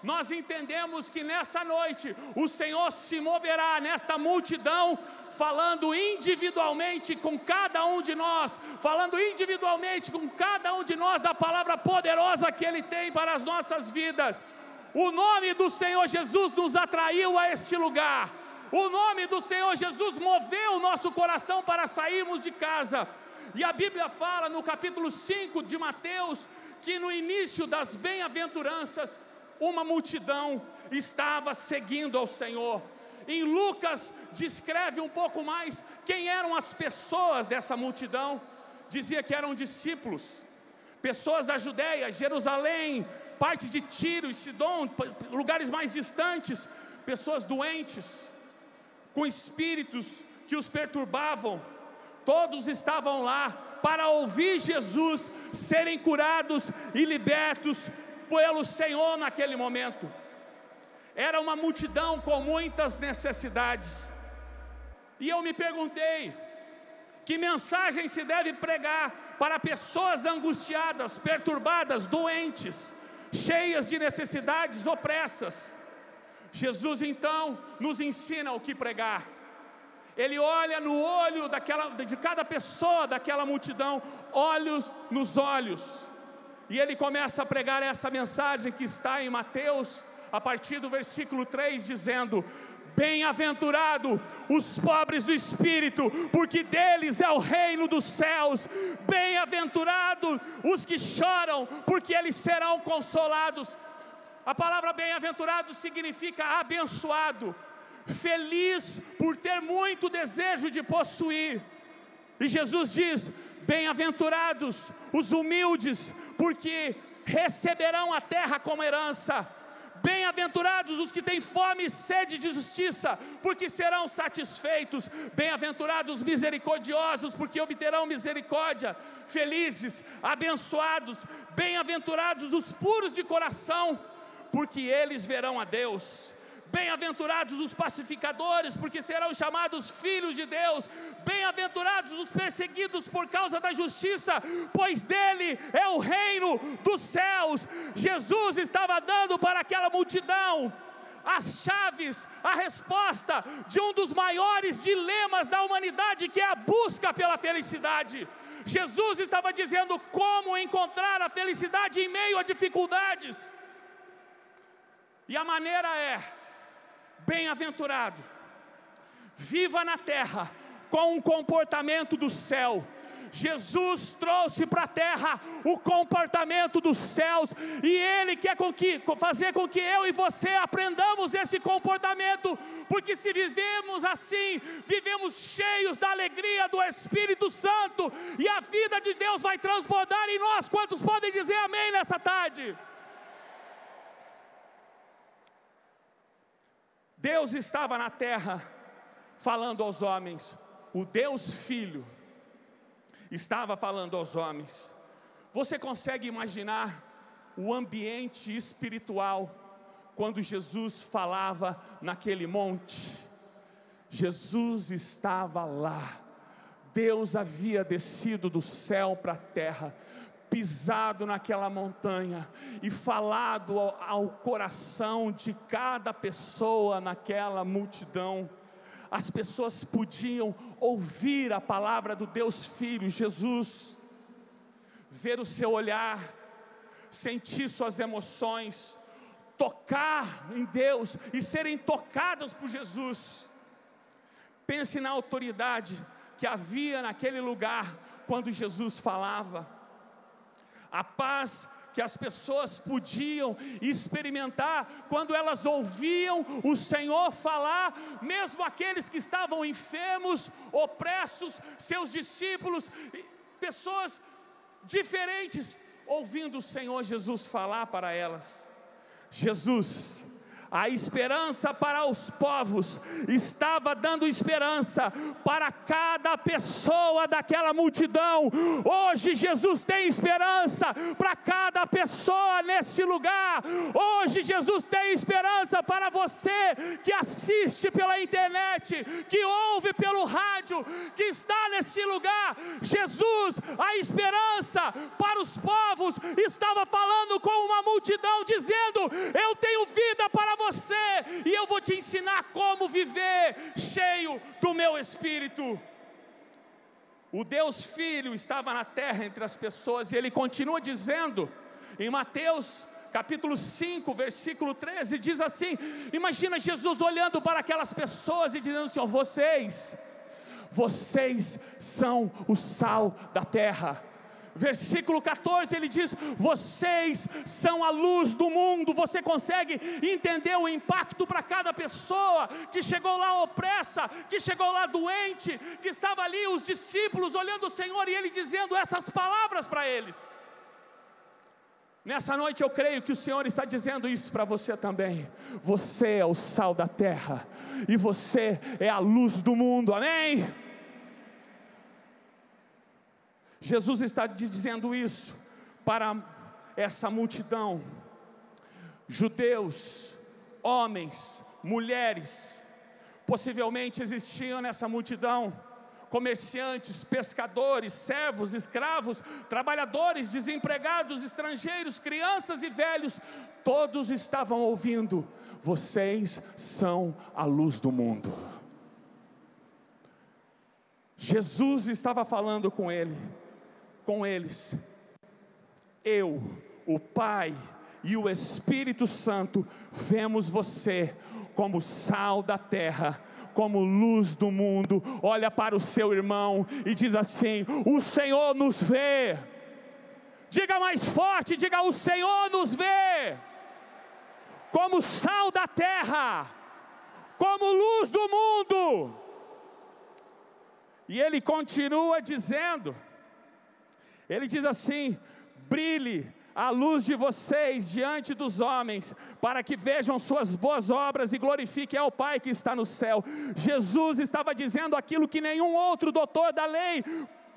nós entendemos que nessa noite o Senhor se moverá nesta multidão, falando individualmente com cada um de nós, falando individualmente com cada um de nós da palavra poderosa que Ele tem para as nossas vidas. O nome do Senhor Jesus nos atraiu a este lugar, o nome do Senhor Jesus moveu o nosso coração para sairmos de casa. E a Bíblia fala no capítulo 5 de Mateus, que no início das bem-aventuranças, uma multidão estava seguindo ao Senhor. Em Lucas descreve um pouco mais quem eram as pessoas dessa multidão. Dizia que eram discípulos, pessoas da Judéia, Jerusalém, parte de Tiro e Sidom, lugares mais distantes, pessoas doentes, com espíritos que os perturbavam. Todos estavam lá para ouvir Jesus, serem curados e libertos pelo Senhor naquele momento. Era uma multidão com muitas necessidades. E eu me perguntei, que mensagem se deve pregar para pessoas angustiadas, perturbadas, doentes, cheias de necessidades, opressas? Jesus então nos ensina o que pregar. Ele olha no olho de cada pessoa daquela multidão, olhos nos olhos, e Ele começa a pregar essa mensagem que está em Mateus, a partir do versículo 3, dizendo: bem-aventurado os pobres do espírito, porque deles é o reino dos céus. Bem-aventurado os que choram, porque eles serão consolados. A palavra bem-aventurado significa abençoado, feliz por ter muito desejo de possuir. E Jesus diz: bem-aventurados os humildes, porque receberão a terra como herança. Bem-aventurados os que têm fome e sede de justiça, porque serão satisfeitos. Bem-aventurados os misericordiosos, porque obterão misericórdia. Felizes, abençoados, bem-aventurados os puros de coração, porque eles verão a Deus. Bem-aventurados os pacificadores, porque serão chamados filhos de Deus. Bem-aventurados os perseguidos por causa da justiça, pois dele é o reino dos céus. Jesus estava dando para aquela multidão as chaves, a resposta de um dos maiores dilemas da humanidade, que é a busca pela felicidade. Jesus estava dizendo como encontrar a felicidade em meio a dificuldades. E a maneira é: bem-aventurado, viva na terra com um comportamento do céu. Jesus trouxe para a terra o comportamento dos céus, e Ele quer fazer com que eu e você aprendamos esse comportamento, porque se vivemos assim, vivemos cheios da alegria do Espírito Santo, e a vida de Deus vai transbordar em nós. Quantos podem dizer amém nessa tarde? Deus estava na terra falando aos homens, o Deus Filho estava falando aos homens. Você consegue imaginar o ambiente espiritual quando Jesus falava naquele monte? Jesus estava lá, Deus havia descido do céu para a terra, pisado naquela montanha e falado ao coração de cada pessoa naquela multidão. As pessoas podiam ouvir a palavra do Deus Filho, Jesus, ver o seu olhar, sentir suas emoções, tocar em Deus e serem tocadas por Jesus. Pense na autoridade que havia naquele lugar quando Jesus falava, a paz que as pessoas podiam experimentar quando elas ouviam o Senhor falar, mesmo aqueles que estavam enfermos, opressos, seus discípulos, pessoas diferentes, ouvindo o Senhor Jesus falar para elas. Jesus, A esperança para os povos estava dando esperança para cada pessoa daquela multidão. Hoje Jesus tem esperança para cada pessoa nesse lugar. Hoje Jesus tem esperança para você que assiste pela internet, que ouve pelo rádio, que está nesse lugar. Jesus, a esperança para os povos, estava falando com uma multidão, dizendo: eu tenho vida para você, e eu vou te ensinar como viver cheio do meu Espírito. O Deus Filho estava na terra entre as pessoas, e Ele continua dizendo, em Mateus capítulo 5, versículo 13, diz assim: imagina Jesus olhando para aquelas pessoas e dizendo assim: vocês são o sal da terra. Versículo 14 ele diz: vocês são a luz do mundo. Você consegue entender o impacto para cada pessoa que chegou lá opressa, que chegou lá doente, que estava ali os discípulos olhando o Senhor e Ele dizendo essas palavras para eles. Nessa noite eu creio que o Senhor está dizendo isso para você também. Você é o sal da terra e você é a luz do mundo, amém? Jesus está dizendo isso para essa multidão, judeus, homens, mulheres. Possivelmente existiam nessa multidão comerciantes, pescadores, servos, escravos, trabalhadores, desempregados, estrangeiros, crianças e velhos. Todos estavam ouvindo: vocês são a luz do mundo. Jesus estava falando com eles. Eu, o Pai e o Espírito Santo vemos você como sal da terra, como luz do mundo. Olha para o seu irmão e diz assim: o Senhor nos vê. Diga mais forte, diga: o Senhor nos vê como sal da terra, como luz do mundo. E ele continua dizendo, ele diz assim: brilhe a luz de vocês diante dos homens, para que vejam suas boas obras e glorifiquem ao Pai que está no céu. Jesus estava dizendo aquilo que nenhum outro doutor da lei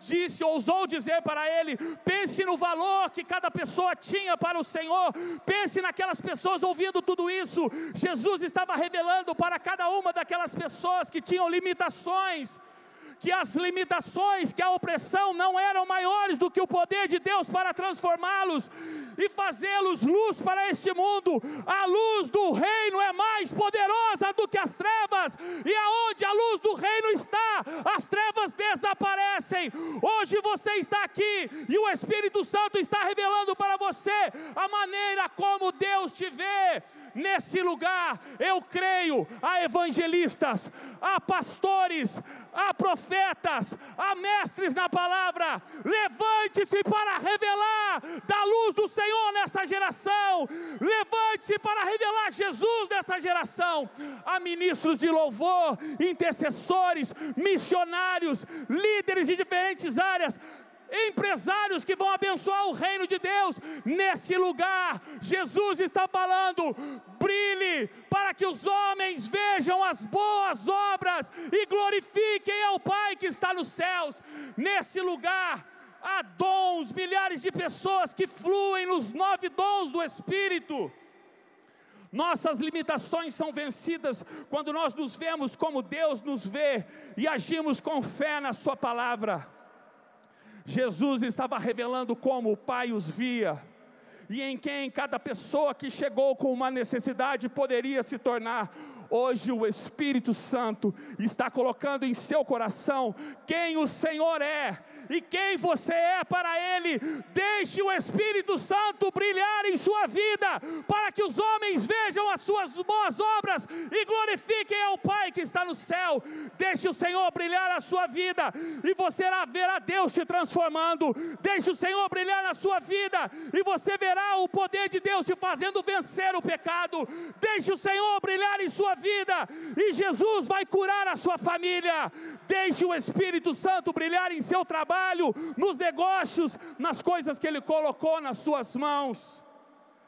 disse, ousou dizer para ele. Pense no valor que cada pessoa tinha para o Senhor. Pense naquelas pessoas ouvindo tudo isso. Jesus estava revelando para cada uma daquelas pessoas que tinham limitações, que as limitações, que a opressão não eram maiores do que o poder de Deus para transformá-los e fazê-los luz para este mundo. A luz do reino é mais poderosa do que as trevas, e aonde a luz do reino está, as trevas desaparecem. Hoje você está aqui e o Espírito Santo está revelando para você a maneira como Deus te vê nesse lugar. Eu creio, há evangelistas, há pastores, há profetas, há mestres na palavra. Levante-se para revelar da luz do Senhor nessa geração. Levante-se para revelar Jesus nessa geração. Há ministros de louvor, intercessores, missionários, líderes de diferentes áreas, empresários que vão abençoar o reino de Deus nesse lugar. Jesus está falando: brilhe para que os homens vejam as boas obras e glorifiquem ao Pai que está nos céus. Nesse lugar há dons, milhares de pessoas que fluem nos 9 dons do Espírito. Nossas limitações são vencidas quando nós nos vemos como Deus nos vê e agimos com fé na sua palavra. Jesus estava revelando como o Pai os via, e em quem cada pessoa que chegou com uma necessidade poderia se tornar. Hoje o Espírito Santo está colocando em seu coração quem o Senhor é e quem você é para Ele. Deixe o Espírito Santo brilhar em sua vida, para que os homens vejam as suas boas obras e glorifiquem ao Pai que está no céu. Deixe o Senhor brilhar na sua vida e você verá Deus te transformando. Deixe o Senhor brilhar na sua vida e você verá o poder de Deus te fazendo vencer o pecado. Deixe o Senhor brilhar em sua vida e Jesus vai curar a sua família. Deixe o Espírito Santo brilhar em seu trabalho, nos negócios, nas coisas que Ele colocou nas suas mãos.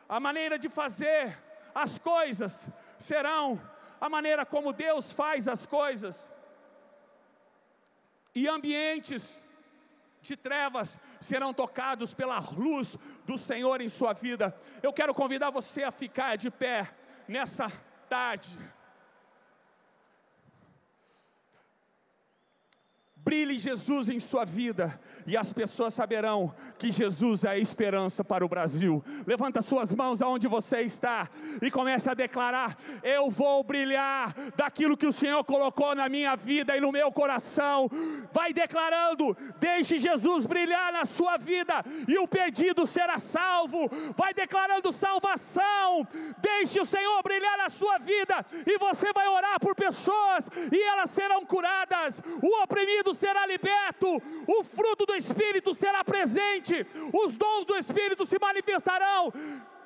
A maneira de fazer as coisas serão a maneira como Deus faz as coisas. E ambientes de trevas serão tocados pela luz do Senhor em sua vida. Eu quero convidar você a ficar de pé nessa tarde. Brilhe Jesus em sua vida, e as pessoas saberão que Jesus é a esperança para o Brasil. Levanta suas mãos aonde você está e comece a declarar: eu vou brilhar daquilo que o Senhor colocou na minha vida e no meu coração. Vai declarando, deixe Jesus brilhar na sua vida e o perdido será salvo. Vai declarando salvação, deixe o Senhor brilhar na sua vida e você vai orar por pessoas e elas serão curadas. O oprimido será liberto, o fruto do Espírito será presente, os dons do Espírito se manifestarão.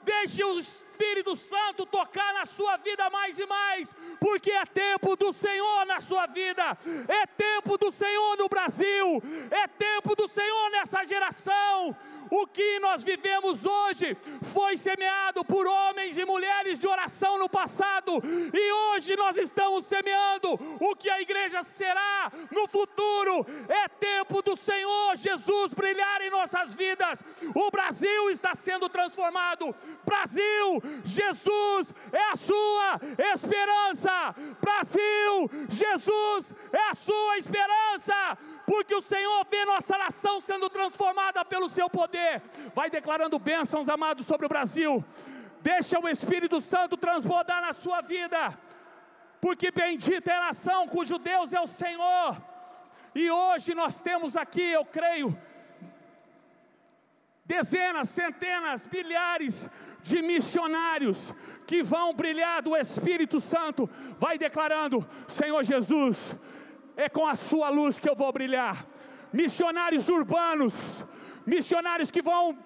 Deixe o Espírito Santo tocar na sua vida mais e mais, porque é tempo do Senhor na sua vida, é tempo do Senhor no Brasil, é tempo do Senhor nessa geração. O que nós vivemos hoje foi semeado por homens e mulheres de oração no passado, e hoje nós estamos semeando o que a igreja será no futuro. É tempo do Senhor Jesus brilhar em nossas vidas. O Brasil está sendo transformado. Brasil, Jesus é a sua esperança. Brasil, Jesus é a sua esperança, porque o Senhor vê nossa nação sendo transformada pelo seu poder. Vai declarando bênçãos, amados, sobre o Brasil. Deixa o Espírito Santo transbordar na sua vida, porque bendita é a nação cujo Deus é o Senhor. E hoje nós temos aqui, eu creio, dezenas, centenas, milhares de missionários que vão brilhar do Espírito Santo. Vai declarando: Senhor Jesus, é com a sua luz que eu vou brilhar. Missionários urbanos, missionários que vão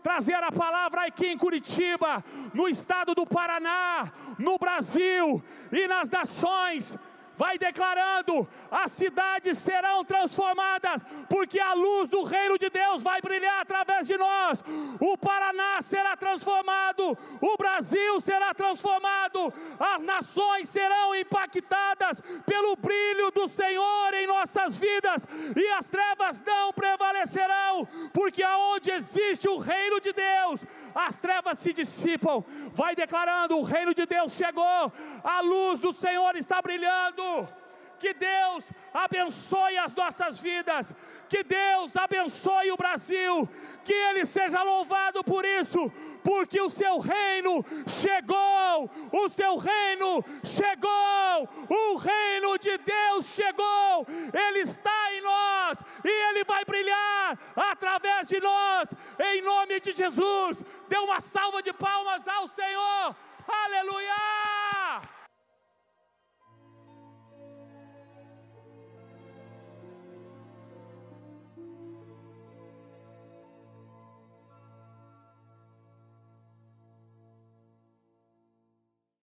trazer a palavra aqui em Curitiba, no estado do Paraná, no Brasil e nas nações. Vai declarando: as cidades serão transformadas, porque a luz do reino de Deus vai brilhar através de nós. O Paraná será transformado, o Brasil será transformado, as nações serão impactadas pelo brilho do Senhor em nossas vidas, e as trevas não prevalecerão, porque aonde existe o reino de Deus, as trevas se dissipam. Vai declarando: o reino de Deus chegou, a luz do Senhor está brilhando. Que Deus abençoe as nossas vidas, que Deus abençoe o Brasil, que Ele seja louvado por isso, porque o seu reino chegou, o seu reino chegou, o reino de Deus chegou, Ele está em nós, e Ele vai brilhar através de nós, em nome de Jesus. Dê uma salva de palmas ao Senhor, aleluia.